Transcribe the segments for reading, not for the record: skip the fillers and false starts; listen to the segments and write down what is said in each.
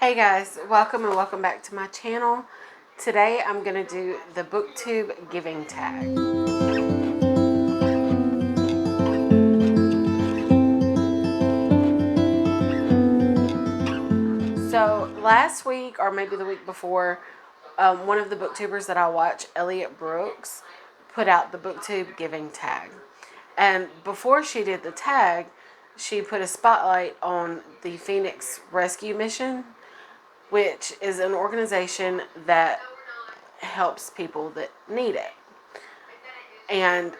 Hey guys, welcome and welcome back to my channel. Today I'm going to do the Booktube Giving Tag. So last week, or maybe the week before, one of the booktubers that I watch, Elliot Brooks, put out the Booktube Giving Tag. And before she did the tag, she put a spotlight on the Phoenix Rescue Mission, which is an organization that helps people that need it. And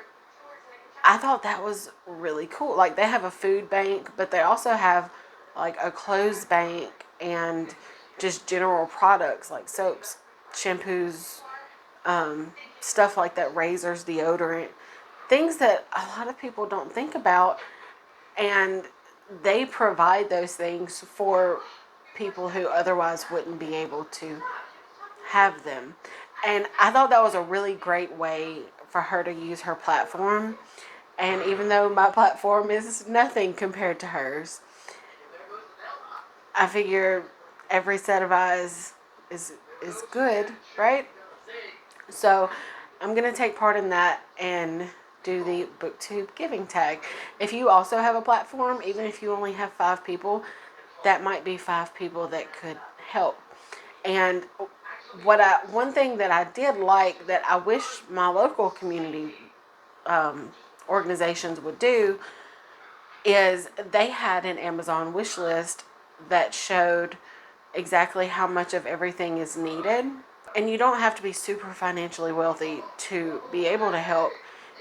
I thought that was really cool. Like, they have a food bank, but they also have like a clothes bank and just general products like soaps, shampoos, stuff like that, razors, deodorant, things that a lot of people don't think about. And they provide those things for people who otherwise wouldn't be able to have them. And I thought that was a really great way for her to use her platform. And even though my platform is nothing compared to hers, I figure every set of eyes is good, right? So I'm going to take part in that and do the Booktube Giving Tag. If you also have a platform, even if you only have 5 people, that might be 5 people that could help. And one thing that I did like that I wish my local community organizations would do is they had an Amazon wish list that showed exactly how much of everything is needed. And you don't have to be super financially wealthy to be able to help,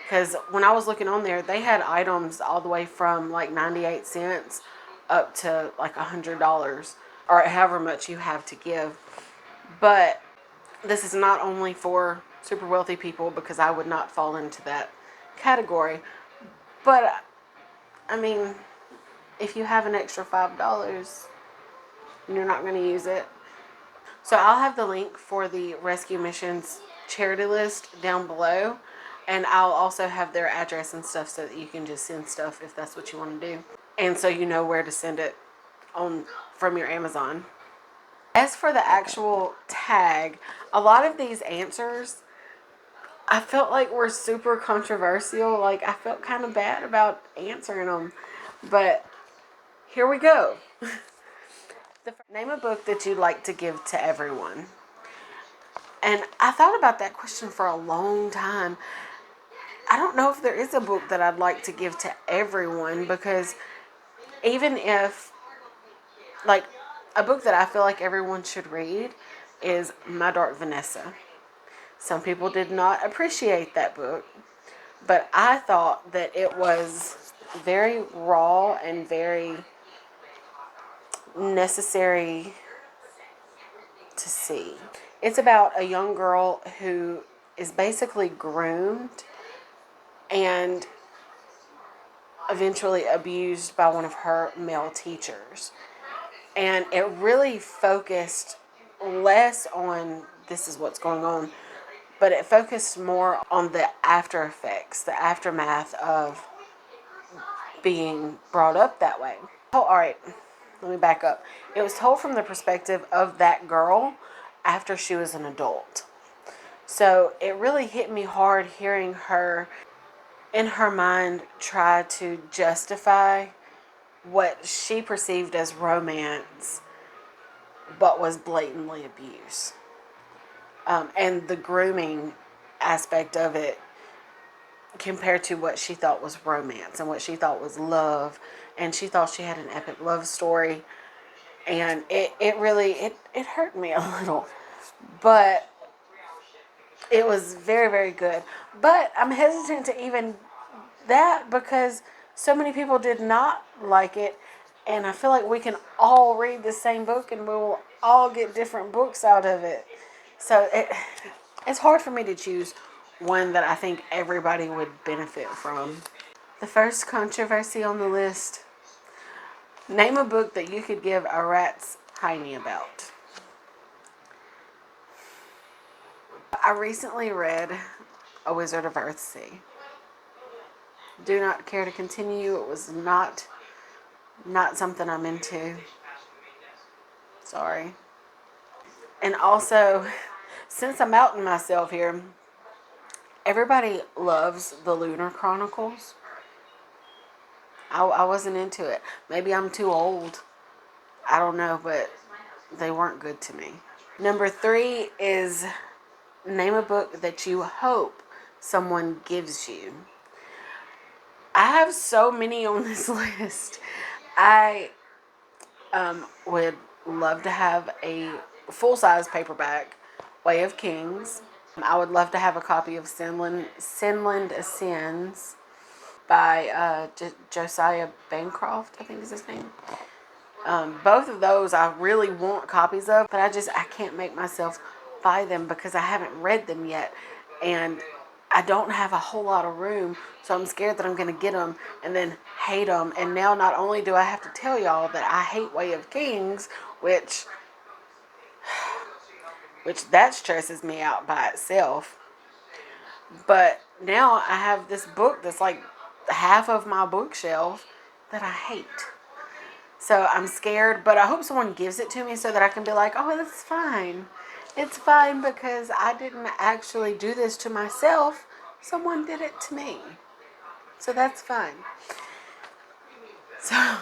because when I was looking on there, they had items all the way from like 98 cents up to like $100 or however much you have to give. But this is not only for super wealthy people, because I would not fall into that category. But I mean, if you have an extra $5 and you're not going to use it. So I'll have the link for the Rescue Missions charity list down below. And I'll also have their address and stuff so that you can just send stuff if that's what you want to do. And so you know where to send it on from your Amazon. As for the actual tag, a lot of these answers I felt like were super controversial. Like, I felt kind of bad about answering them. But here we go. Name a book that you'd like to give to everyone. And I thought about that question for a long time. I don't know if there is a book that I'd like to give to everyone, because even if, like, a book that I feel like everyone should read is My Dark Vanessa. Some people did not appreciate that book, but I thought that it was very raw and very necessary to see. It's about a young girl who is basically groomed and eventually abused by one of her male teachers. And it really focused less on this is what's going on, but it focused more on the after effects, the aftermath of being brought up that way. Oh, all right, let me back up. It was told from the perspective of that girl after she was an adult. So it really hit me hard hearing her, in her mind, try to justify what she perceived as romance, but was blatantly abuse. And the grooming aspect of it compared to what she thought was romance and what she thought was love. And she thought she had an epic love story. And it really hurt me a little. But it was very, very good. But I'm hesitant to even that, because so many people did not like it. And I feel like we can all read the same book and we will all get different books out of it. So it's hard for me to choose one that I think everybody would benefit from. The first controversy on the list: name a book that you could give a rat's hiney about. I recently read A Wizard of Earthsea. Do not care to continue. It was not something I'm into. Sorry. And also, since I'm outing myself here, everybody loves the Lunar Chronicles. I wasn't into it. Maybe I'm too old. I don't know, but they weren't good to me. Number 3 is name a book that you hope someone gives you. I have so many on this list. I would love to have a full-size paperback, Way of Kings. I would love to have a copy of Sinland Ascends by Josiah Bancroft, I think is his name. Both of those I really want copies of, but I can't make myself buy them because I haven't read them yet. And I don't have a whole lot of room, so I'm scared that I'm going to get them and then hate them. And now not only do I have to tell y'all that I hate Way of Kings, which that stresses me out by itself, but now I have this book that's like half of my bookshelf that I hate. So I'm scared, but I hope someone gives it to me so that I can be like, oh, that's fine. It's fine because I didn't actually do this to myself. Someone did it to me. So that's fine. So,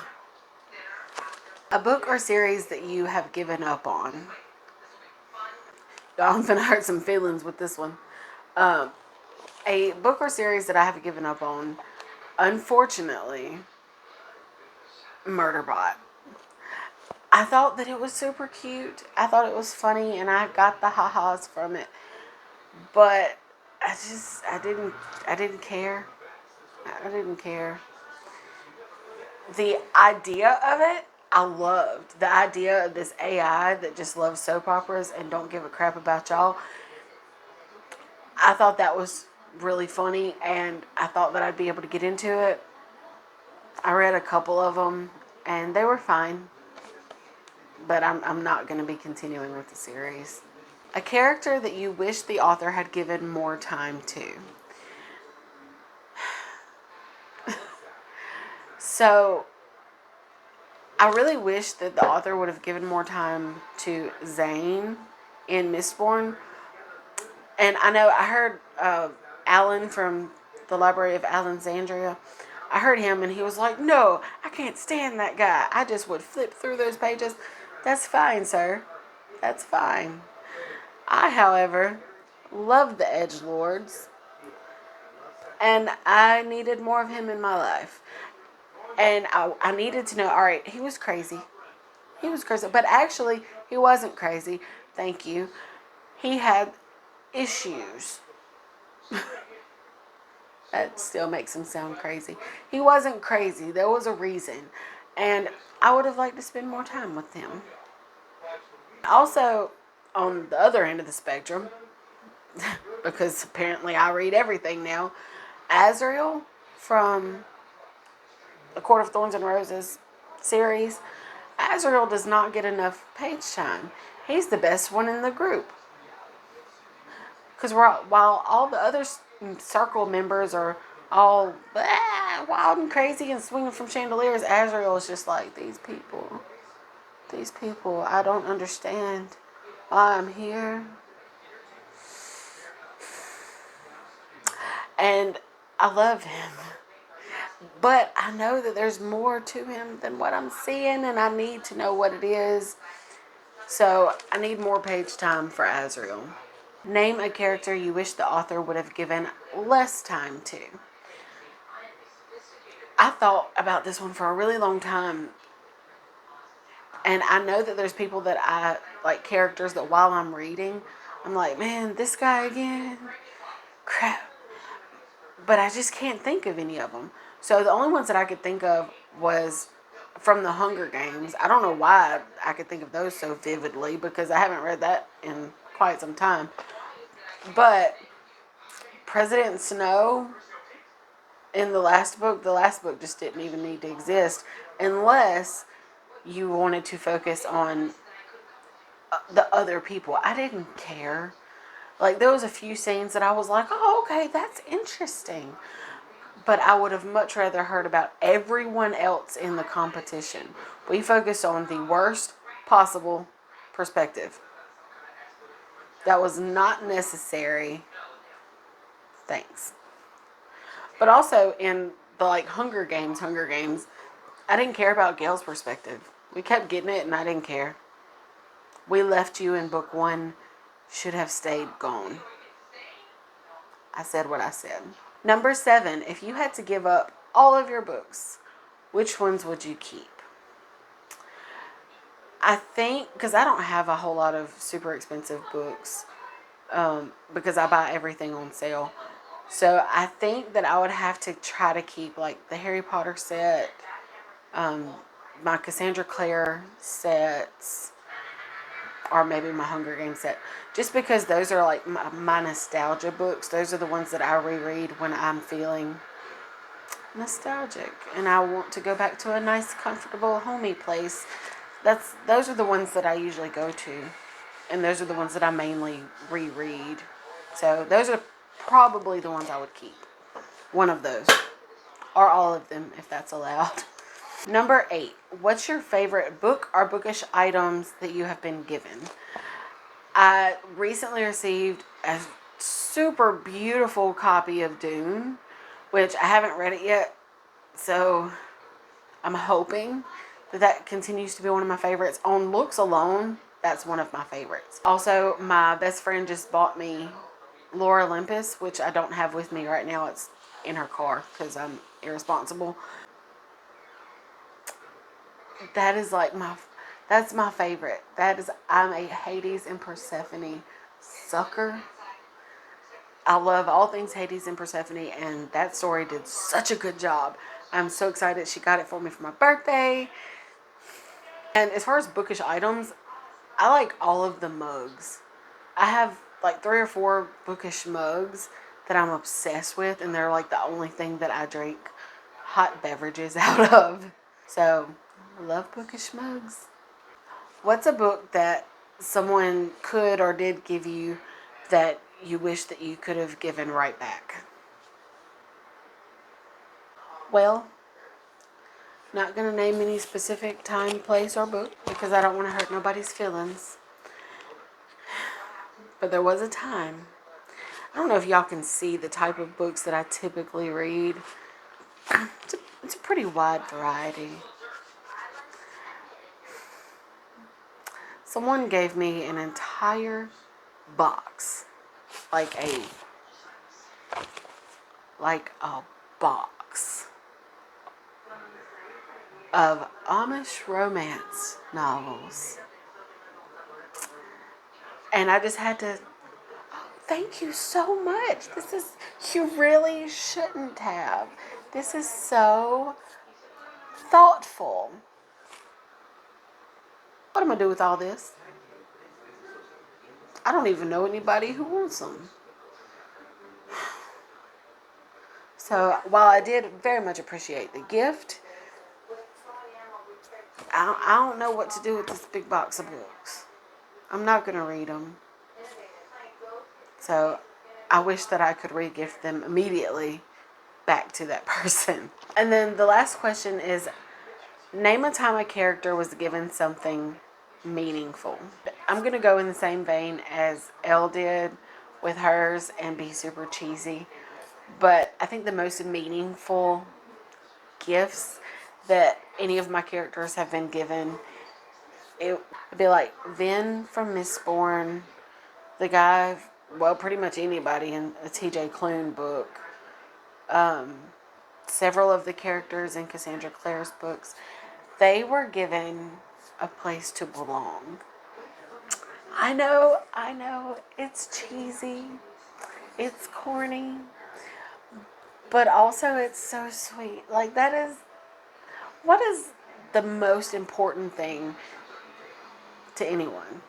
a book or series that you have given up on. I'm going to hurt some feelings with this one. A book or series that I have given up on, unfortunately, Murderbot. I thought that it was super cute. I thought it was funny, and I got the ha-has from it. But I didn't care. I didn't care. The idea of it, I loved. The idea of this AI that just loves soap operas and don't give a crap about y'all. I thought that was really funny, and I thought that I'd be able to get into it. I read a couple of them, and they were fine. But I'm not going to be continuing with the series. A character that you wish the author had given more time to. So, I really wish that the author would have given more time to Zane in Mistborn. And I know I heard Alan from the Library of Alexandria. I heard him and he was like, no, I can't stand that guy. I just would flip through those pages. That's fine, sir. That's fine. I, however, love the edgelords. And I needed more of him in my life. And I needed to know, all right, he was crazy. He was crazy. But actually, he wasn't crazy. Thank you. He had issues. That still makes him sound crazy. He wasn't crazy. There was a reason. And I would have liked to spend more time with him. Also, on the other end of the spectrum, because apparently I read everything now, Azrael from the Court of Thorns and Roses series, Azrael does not get enough page time. He's the best one in the group. Because while all the other circle members are all wild and crazy and swinging from chandeliers, Azrael is just like, these people, I don't understand why I'm here. And I love him. But I know that there's more to him than what I'm seeing, and I need to know what it is. So I need more page time for Azrael. Name a character you wish the author would have given less time to. I thought about this one for a really long time. And I know that there's people that I like, characters that while I'm reading, I'm like, man, this guy again? Crap. But I just can't think of any of them. So the only ones that I could think of was from the Hunger Games. I don't know why I could think of those so vividly because I haven't read that in quite some time. But President Snow in the last book just didn't even need to exist unless you wanted to focus on the other people. I didn't care. Like, there was a few scenes that I was like, oh, okay, that's interesting. But I would have much rather heard about everyone else in the competition. We focused on the worst possible perspective. That was not necessary. Thanks. But also in the like Hunger Games, I didn't care about Gail's perspective. We kept getting it and I didn't care. We left you in book 1, should have stayed gone. I said what I said. Number 7, if you had to give up all of your books, which ones would you keep? I think, because I don't have a whole lot of super expensive books, because I buy everything on sale. So I think that I would have to try to keep like the Harry Potter set, my Cassandra Clare sets, or maybe my Hunger Games set. Just because those are like my nostalgia books. Those are the ones that I reread when I'm feeling nostalgic and I want to go back to a nice, comfortable, homey place. Those are the ones that I usually go to. And those are the ones that I mainly reread. So those are probably the ones I would keep. One of those. Or all of them, if that's allowed. Number 8. What's your favorite book or bookish items that you have been given? I recently received a super beautiful copy of Dune, which I haven't read it yet. So I'm hoping that continues to be one of my favorites. On looks alone, that's one of my favorites. Also, my best friend just bought me Lore Olympus, which I don't have with me right now. It's in her car because I'm irresponsible. That is like that's my favorite. I'm a Hades and Persephone sucker. I love all things Hades and Persephone, and that story did such a good job. I'm so excited she got it for me for my birthday. And as far as bookish items, I like all of the mugs. I have like 3 or 4 bookish mugs that I'm obsessed with, and they're like the only thing that I drink hot beverages out of. So, I love bookish mugs. What's a book that someone could or did give you that you wish that you could have given right back? Well, not going to name any specific time, place, or book because I don't want to hurt nobody's feelings. But there was a time. I don't know if y'all can see the type of books that I typically read. It's a pretty wide variety. Someone gave me an entire box. Like a box of Amish romance novels. And I just had to, thank you so much. You really shouldn't have. This is so thoughtful. What am I going to do with all this? I don't even know anybody who wants them. So while I did very much appreciate the gift, I don't know what to do with this big box of books. I'm not going to read them. So I wish that I could re-gift them immediately back to that person. And then the last question is, name a time a character was given something meaningful. I'm going to go in the same vein as Elle did with hers and be super cheesy. But I think the most meaningful gifts that any of my characters have been given, it would be like Vin from Mistborn, the guy, well, pretty much anybody in a T.J. Klune book, several of the characters in Cassandra Clare's books, they were given a place to belong. I know, it's cheesy, it's corny, but also it's so sweet. Like what is the most important thing to anyone?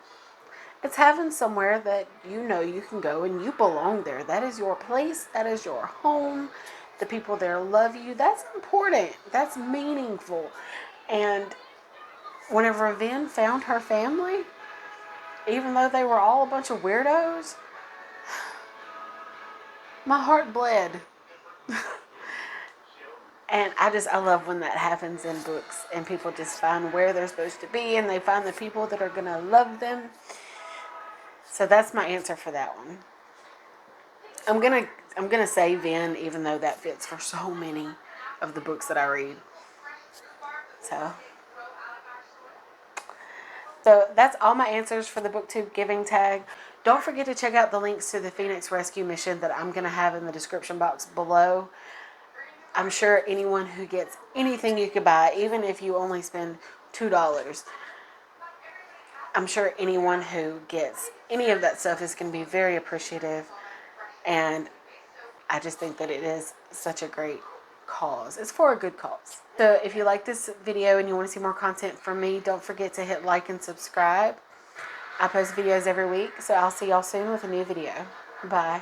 It's having somewhere that you know you can go and you belong there. That is your place. That is your home. The people there love you. That's important. That's meaningful. And whenever Vin found her family, even though they were all a bunch of weirdos, my heart bled. And I love when that happens in books and people just find where they're supposed to be and they find the people that are going to love them. So that's my answer for that one. I'm gonna say Vin, even though that fits for so many of the books that I read. So that's all my answers for the Booktube Giving Tag. Don't forget to check out the links to the Phoenix Rescue Mission that I'm going to have in the description box below. I'm sure anyone who gets anything you could buy, even if you only spend $2, I'm sure anyone who gets any of that stuff is going to be very appreciative. And I just think that it is such a great cause. It's for a good cause. So if you like this video and you want to see more content from me, don't forget to hit like and subscribe. I post videos every week, so I'll see y'all soon with a new video. Bye.